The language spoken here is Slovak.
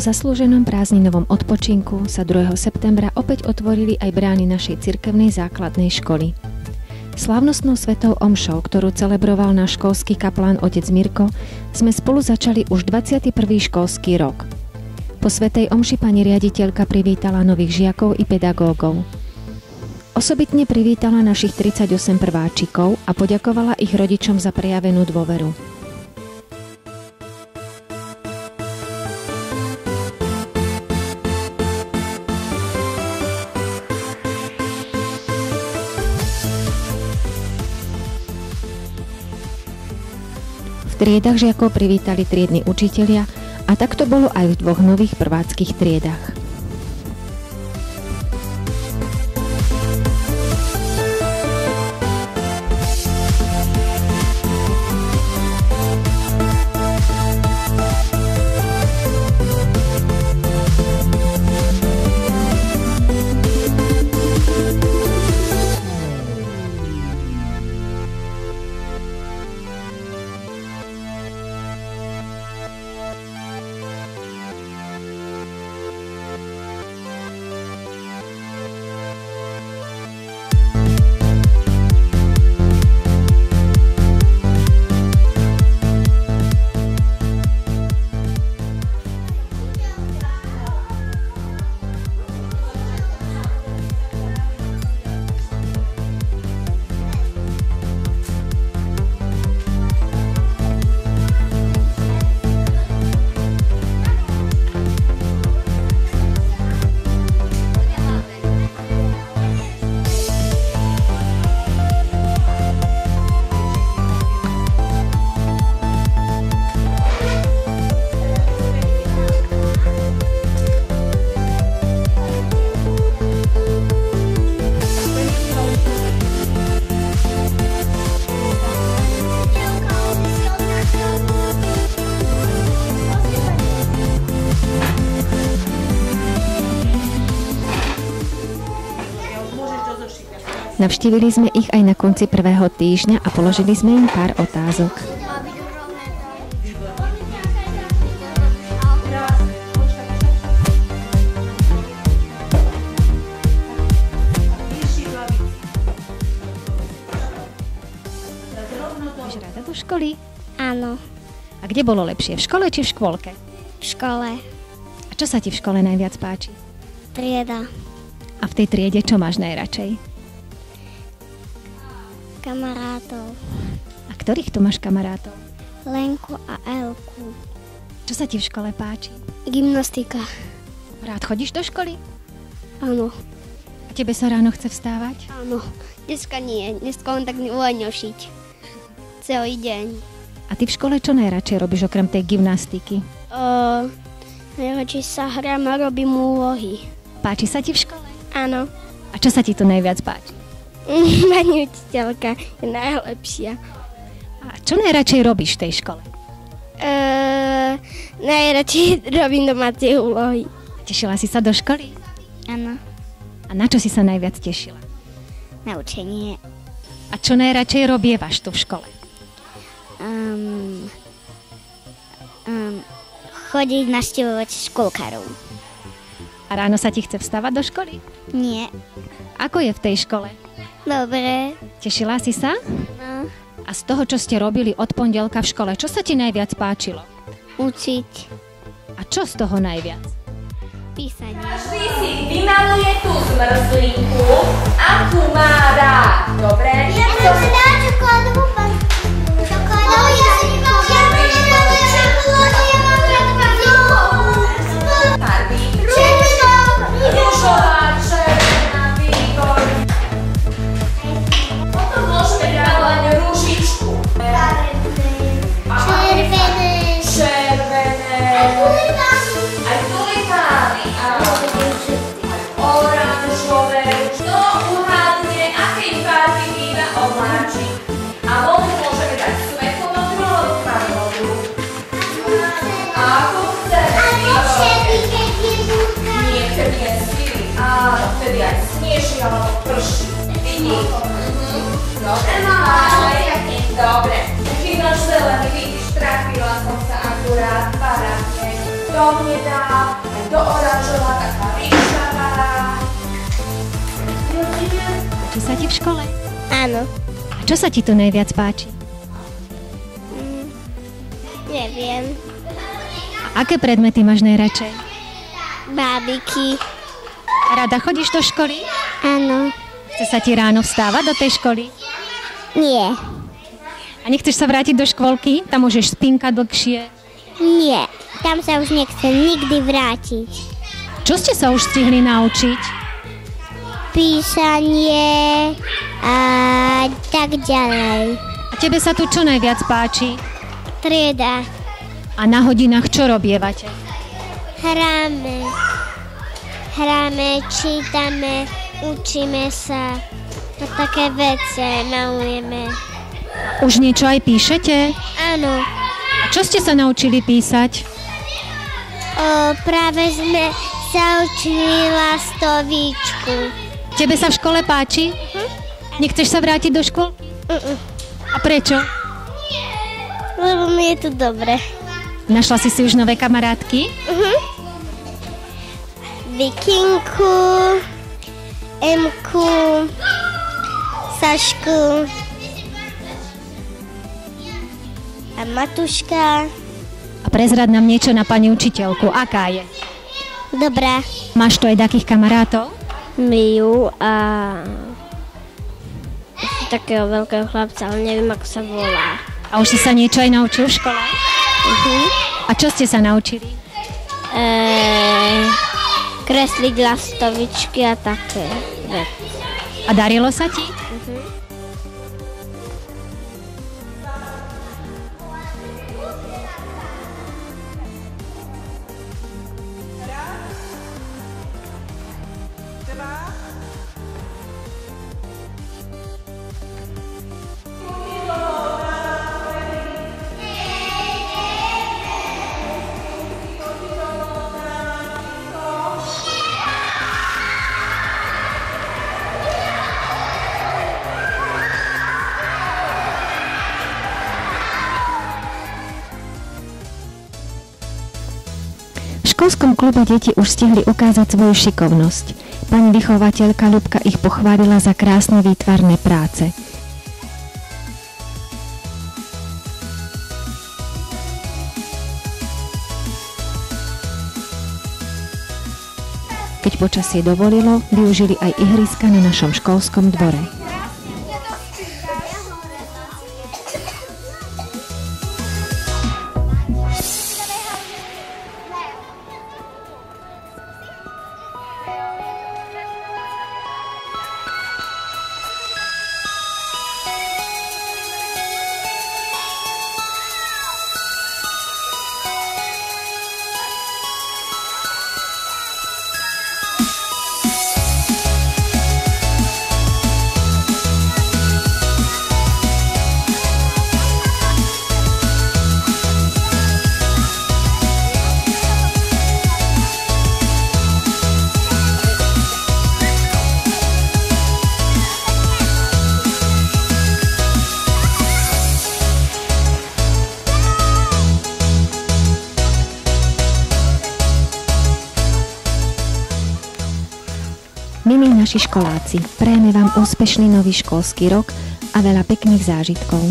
zaslúženom prázdninovom odpočinku sa 2. septembra opäť otvorili aj brány našej cirkevnej základnej školy. Slávnostnou svetou omšou, ktorú celebroval náš školský kaplán otec Mirko, sme spolu začali už 21. školský rok. Po svätej omši pani riaditeľka privítala nových žiakov i pedagógov. Osobitne privítala našich 38 prváčikov a poďakovala ich rodičom za prejavenú dôveru. V triedach žiakov privítali triedni učitelia a tak to bolo aj v 2 nových prváckych triedách. Navštívili sme ich aj na konci prvého týždňa a položili sme im pár otázok. Máš rada do školy? Áno, A kde bolo lepšie, v škole či v škôlke? v škole. A čo sa ti v škole najviac páči? Trieda. A v tej triede čo máš najradšej? Kamarátov. A ktorých tu máš kamarátov? Lenku a Elku. Čo sa ti v škole páči? Gymnastika. Rád chodíš do školy? Áno. A tebe sa ráno chce vstávať? Áno. Dneska nie. Dneska len tak uvoľňošiť. Celý deň. A ty v škole čo najradšej robíš okrem tej gymnastiky? Najradšej sa hrám a robím úlohy. Páči sa ti v škole? Áno. A čo sa ti tu najviac páči? Pani učiteľka je najlepšia. A čo najradšej robíš v tej škole? Najradšej robím domáce úlohy. Tešila si sa do školy? Áno. A na čo si sa najviac tešila? Na učenie. A čo najradšej robievaš tu v škole? Chodiť naštevovať školkárov. A ráno sa ti chce vstávať do školy? Nie. Ako je v tej škole? Dobre. Tešila si sa? No. A z toho, čo ste robili od pondelka v škole, čo sa ti najviac páčilo? Učiť. A čo z toho najviac? Písanie. Každý si vymaluje tú zmrzlinku, akú má rád. Dobre? Ja som si dala čokoládovú pastu. Čokoládovú pastu. Ja mám čokoládu, ja mám rád Farby. červenou. Ružová, červená, výborný. Potom môžeme vymalovať ružičku. Červené. Aj tulipány. Oranžové. Kto uhádne, akej farby býva obláčik. A vodu môžeme dať svetlomodrú alebo tmavomodrú. Ako chceme. Niekedy je sivý. Áno, vtedy aj sneží alebo prší. Vidíš? Dobre, máme. Dobre. Kým náš zelený, vidíš, trafila som sa akurát parádne. do hnedá, aj do oranžová, taká ríšavá. Čo sa ti v škole? Áno. A čo sa ti tu najviac páči? Neviem. A aké predmety máš najradšej? Bábiky. Rada chodíš do školy? Áno. Chce sa ti ráno vstávať do tej školy? Nie. A nechceš sa vrátiť do škôlky? Tam môžeš spinkať dlhšie. Nie. Tam sa už nechcem nikdy vrátiť. Čo ste sa už stihli naučiť? Písanie a tak ďalej. A tebe sa tu čo najviac páči? Trieda. A na hodinách čo robievate? Hráme. Hráme, čítame, učíme sa. A také veci malujeme. Už niečo aj píšete? Áno. A čo ste sa naučili písať? Práve sme sa učili lastovičku. Tebe sa v škole páči? Nechceš sa vrátiť do škôlky? A prečo? Lebo mi je tu dobre. Našla si už nové kamarátky? Vikinku, Emku, Sašku a Matuška. A prezrad nám niečo na pani učiteľku. Aká je? Dobrá. Máš tu aj takých kamarátov? Miu a takého veľkého chlapca, ale neviem, ako sa volá. A už si sa niečo aj naučil v škole? A čo ste sa naučili? Kresliť lastovičky a také veci. A darilo sa ti? V školskom klube deti už stihli ukázať svoju šikovnosť. Pani vychovateľka Ľubka ich pochválila za krásne výtvarné práce. Keď počasie dovolilo, využili aj ihriska na našom školskom dvore. Milí naši školáci, prajeme vám úspešný nový školský rok a veľa pekných zážitkov.